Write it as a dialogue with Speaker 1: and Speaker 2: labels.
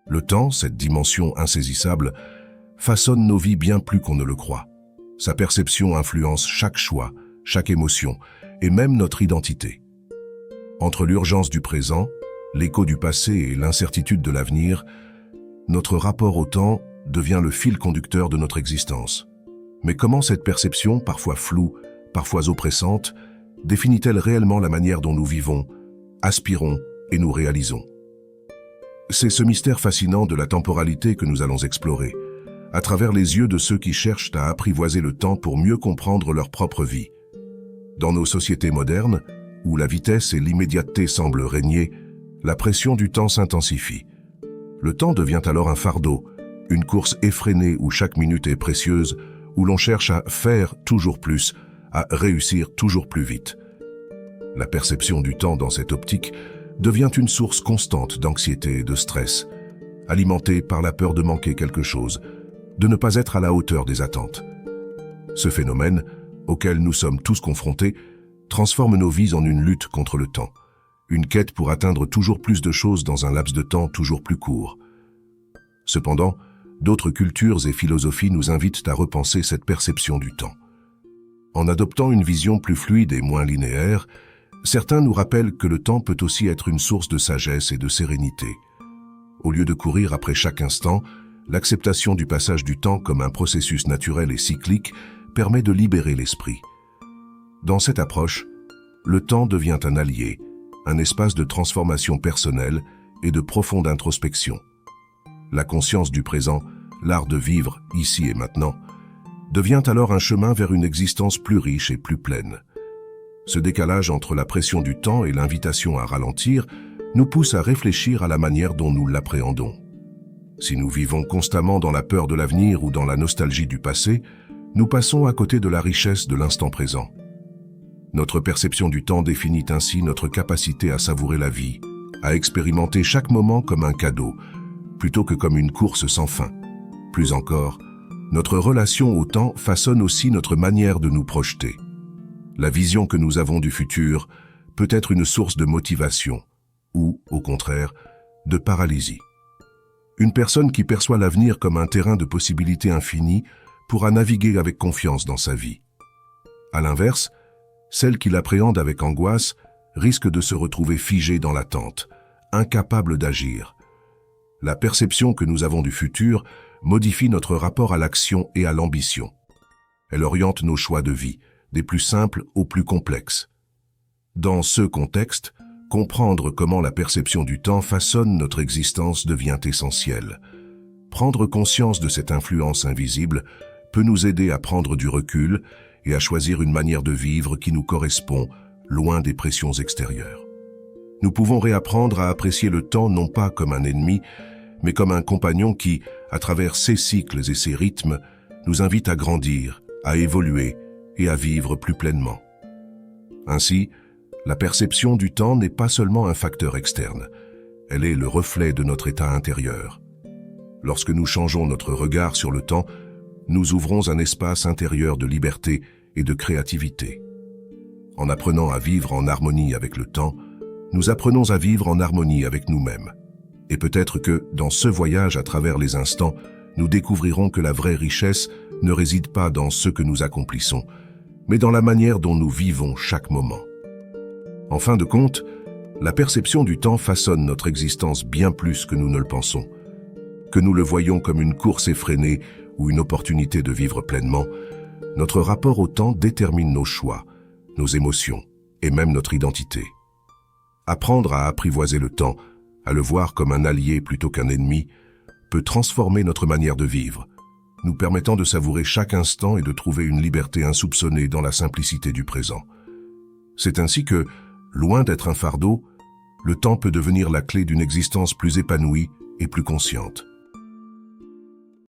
Speaker 1: Le temps, cette dimension insaisissable, façonne nos vies bien plus qu'on ne le croit. Sa perception influence chaque choix, chaque émotion, et même notre identité. Entre l'urgence du présent, l'écho du passé et l'incertitude de l'avenir, notre rapport au temps devient le fil conducteur de notre existence. Mais comment cette perception, parfois floue, parfois oppressante, définit-elle réellement la manière dont nous vivons, aspirons et nous réalisons? C'est ce mystère fascinant de la temporalité que nous allons explorer, à travers les yeux de ceux qui cherchent à apprivoiser le temps pour mieux comprendre leur propre vie. Dans nos sociétés modernes, où la vitesse et l'immédiateté semblent régner, la pression du temps s'intensifie. Le temps devient alors un fardeau, une course effrénée où chaque minute est précieuse, où l'on cherche à faire toujours plus, à réussir toujours plus vite. La perception du temps dans cette optique devient une source constante d'anxiété et de stress, alimentée par la peur de manquer quelque chose, de ne pas être à la hauteur des attentes. Ce phénomène, auquel nous sommes tous confrontés, transforme nos vies en une lutte contre le temps, une quête pour atteindre toujours plus de choses dans un laps de temps toujours plus court. Cependant, d'autres cultures et philosophies nous invitent à repenser cette perception du temps. En adoptant une vision plus fluide et moins linéaire, certains nous rappellent que le temps peut aussi être une source de sagesse et de sérénité. Au lieu de courir après chaque instant, l'acceptation du passage du temps comme un processus naturel et cyclique permet de libérer l'esprit. Dans cette approche, le temps devient un allié, un espace de transformation personnelle et de profonde introspection. La conscience du présent, l'art de vivre ici et maintenant, devient alors un chemin vers une existence plus riche et plus pleine. Ce décalage entre la pression du temps et l'invitation à ralentir nous pousse à réfléchir à la manière dont nous l'appréhendons. Si nous vivons constamment dans la peur de l'avenir ou dans la nostalgie du passé, nous passons à côté de la richesse de l'instant présent. Notre perception du temps définit ainsi notre capacité à savourer la vie, à expérimenter chaque moment comme un cadeau, plutôt que comme une course sans fin. Plus encore, notre relation au temps façonne aussi notre manière de nous projeter. La vision que nous avons du futur peut être une source de motivation ou, au contraire, de paralysie. Une personne qui perçoit l'avenir comme un terrain de possibilités infinies pourra naviguer avec confiance dans sa vie. À l'inverse, celle qui l'appréhende avec angoisse risque de se retrouver figée dans l'attente, incapable d'agir. La perception que nous avons du futur modifie notre rapport à l'action et à l'ambition. Elle oriente nos choix de vie, des plus simples aux plus complexes. Dans ce contexte, comprendre comment la perception du temps façonne notre existence devient essentiel. Prendre conscience de cette influence invisible peut nous aider à prendre du recul et à choisir une manière de vivre qui nous correspond, loin des pressions extérieures. Nous pouvons réapprendre à apprécier le temps non pas comme un ennemi, mais comme un compagnon qui, à travers ses cycles et ses rythmes, nous invite à grandir, à évoluer et à vivre plus pleinement. Ainsi, la perception du temps n'est pas seulement un facteur externe, elle est le reflet de notre état intérieur. Lorsque nous changeons notre regard sur le temps, nous ouvrons un espace intérieur de liberté et de créativité. En apprenant à vivre en harmonie avec le temps, nous apprenons à vivre en harmonie avec nous-mêmes. Et peut-être que, dans ce voyage à travers les instants, nous découvrirons que la vraie richesse ne réside pas dans ce que nous accomplissons, mais dans la manière dont nous vivons chaque moment. En fin de compte, la perception du temps façonne notre existence bien plus que nous ne le pensons. Que nous le voyons comme une course effrénée ou une opportunité de vivre pleinement, notre rapport au temps détermine nos choix, nos émotions et même notre identité. Apprendre à apprivoiser le temps, à le voir comme un allié plutôt qu'un ennemi, peut transformer notre manière de vivre, nous permettant de savourer chaque instant et de trouver une liberté insoupçonnée dans la simplicité du présent. C'est ainsi que, loin d'être un fardeau, le temps peut devenir la clé d'une existence plus épanouie et plus consciente.